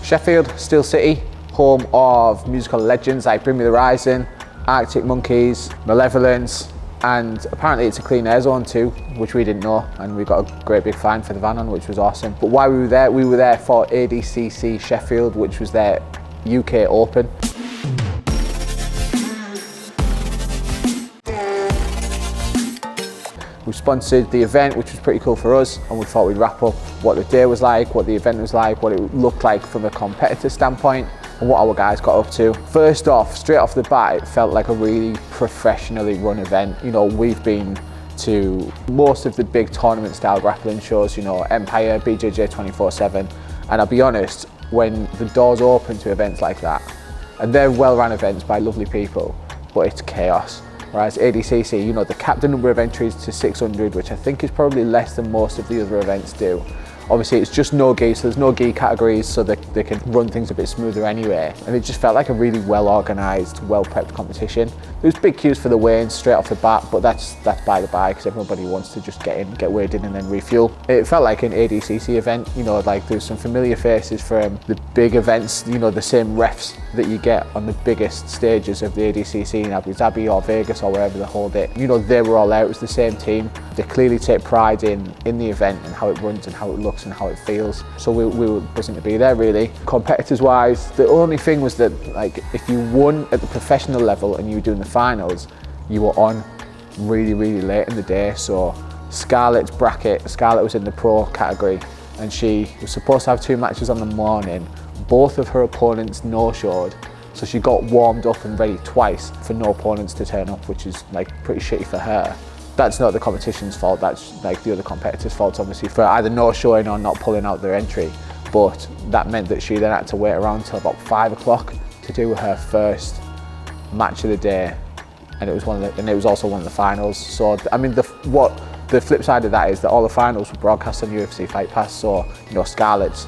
Sheffield, Steel City, home of musical legends like Bring Me the Horizon, Arctic Monkeys, Malevolence, and apparently it's a clean air zone too, which we didn't know, and we got a great big fine for the van on, which was awesome. But while we were there for ADCC Sheffield, which was their UK Open. We sponsored the event, which was pretty cool for us, and we thought we'd wrap up what the day was like, what the event was like, what it looked like from a competitor standpoint, and what our guys got up to. First off, straight off the bat, it felt like a really professionally run event. You know, we've been to most of the big tournament style grappling shows, you know, Empire, BJJ 24/7, and I'll be honest, when the doors open to events like that, and they're well-run events by lovely people, but it's chaos. Whereas ADCC, you know, they capped the number of entries to 600, which I think is probably less than most of the other events do. Obviously, it's just no gi, so there's no gi categories, so they can run things a bit smoother anyway. And it just felt like a really well-organised, well-prepped competition. There was big queues for the weigh-ins straight off the bat, but that's by the by, because everybody wants to just get in, get weighed in and then refuel. It felt like an ADCC event, you know, like there was some familiar faces from the big events, you know, the same refs that you get on the biggest stages of the ADCC in Abu Dhabi or Vegas or wherever they hold it. You know, they were all there, it was the same team. They clearly take pride in the event and how it runs and how it looks and how it feels. So we were buzzing to be there, really. Competitors wise, the only thing was that, like, if you won at the professional level and you were doing the finals, you were on really, really late in the day. So Scarlett's bracket, Scarlett was in the pro category and she was supposed to have 2 matches on the morning. Both of her opponents no-showed. So she got warmed up and ready twice for no opponents to turn up, which is like pretty shitty for her. That's not the competition's fault, that's like the other competitors' fault, obviously, for either no showing or not pulling out their entry. But that meant that she then had to wait around till about 5 o'clock to do her first match of the day, and it was also one of the finals. So I mean, the flip side of that is that all the finals were broadcast on UFC Fight Pass. So, you know, Scarlett's,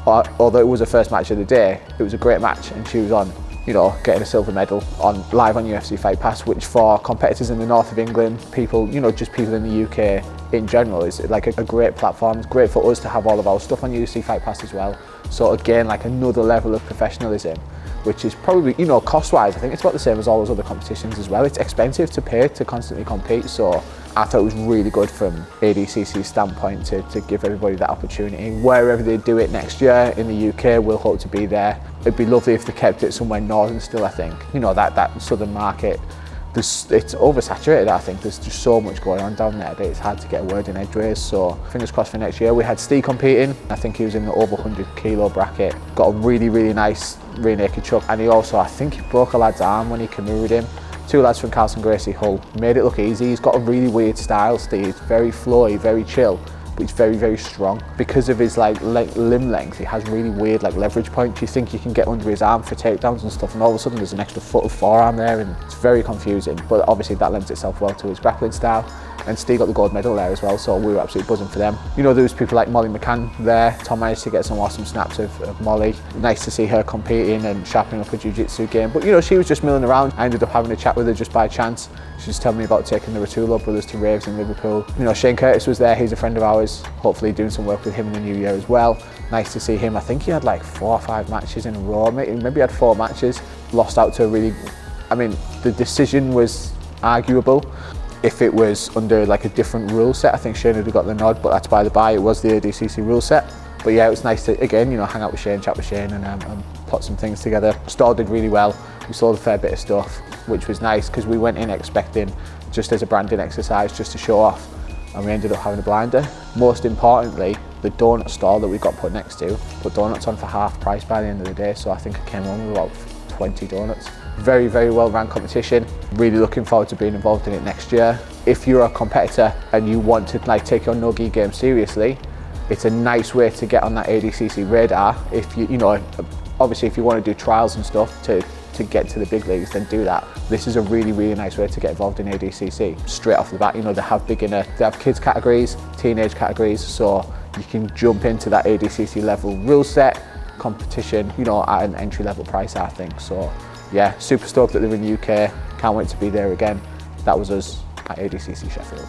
although it was her first match of the day, it was a great match, and she was on, you know, getting a silver medal live on UFC Fight Pass, which for competitors in the north of England, people, you know, just people in the UK in general, is like a great platform. It's great for us to have all of our stuff on UFC Fight Pass as well. So again, like another level of professionalism, which is probably, you know, cost-wise, I think it's about the same as all those other competitions as well. It's expensive to pay to constantly compete, so I thought it was really good from ADCC's standpoint to give everybody that opportunity. Wherever they do it next year in the UK, we'll hope to be there. It'd be lovely if they kept it somewhere northern still, I think. You know, that southern market, it's oversaturated, I think. There's just so much going on down there that it's hard to get a word in edgeways. So fingers crossed for next year. We had Steve competing. I think he was in the over 100 kilo bracket. Got a really, really nice rear naked chuck. And he also, I think he broke a lad's arm when he Kimu'd him. 2 lads from Carlson Gracie Hull. Made it look easy. He's got a really weird style, Steve. It's very flowy, very chill, but he's very, very strong. Because of his like limb length, he has really weird like leverage points. You think you can get under his arm for takedowns and stuff, and all of a sudden there's an extra foot of forearm there, and it's very confusing. But obviously that lends itself well to his grappling style. And Steve got the gold medal there as well, so we were absolutely buzzing for them. You know, there was people like Molly McCann there. Tom managed to get some awesome snaps of Molly. Nice to see her competing and sharpening up her Jiu Jitsu game. But you know, she was just milling around. I ended up having a chat with her just by chance. She was telling me about taking the Rotullo brothers to raves in Liverpool. You know, Shane Curtis was there, he's a friend of ours. Hopefully doing some work with him in the new year as well. Nice to see him. I think he had like 4 or 5 matches in a row. Maybe he had 4 matches. Lost out to a really, I mean, the decision was arguable. If it was under like a different rule set, I think Shane would have got the nod, but that's by the by, it was the ADCC rule set. But yeah, it was nice to, again, you know, hang out with Shane, chat with Shane and put some things together. Stall did really well. We sold a fair bit of stuff, which was nice because we went in expecting just as a branding exercise, just to show off, and we ended up having a blinder. Most importantly, the donut stall that we got put next to put donuts on for half price by the end of the day, so I think I came home with about 20 donuts. Very, very well run competition. Really looking forward to being involved in it next year. If you're a competitor and you want to like take your no-gi game seriously, it's a nice way to get on that ADCC radar. If you know, obviously if you want to do trials and stuff to get to the big leagues, then do that. This is a really, really nice way to get involved in ADCC. Straight off the bat, you know, they have kids categories, teenage categories, so you can jump into that ADCC level rule set competition, you know, at an entry level price, I think. So yeah, super stoked that they're in the UK. Can't wait to be there again. That was us at ADCC Sheffield.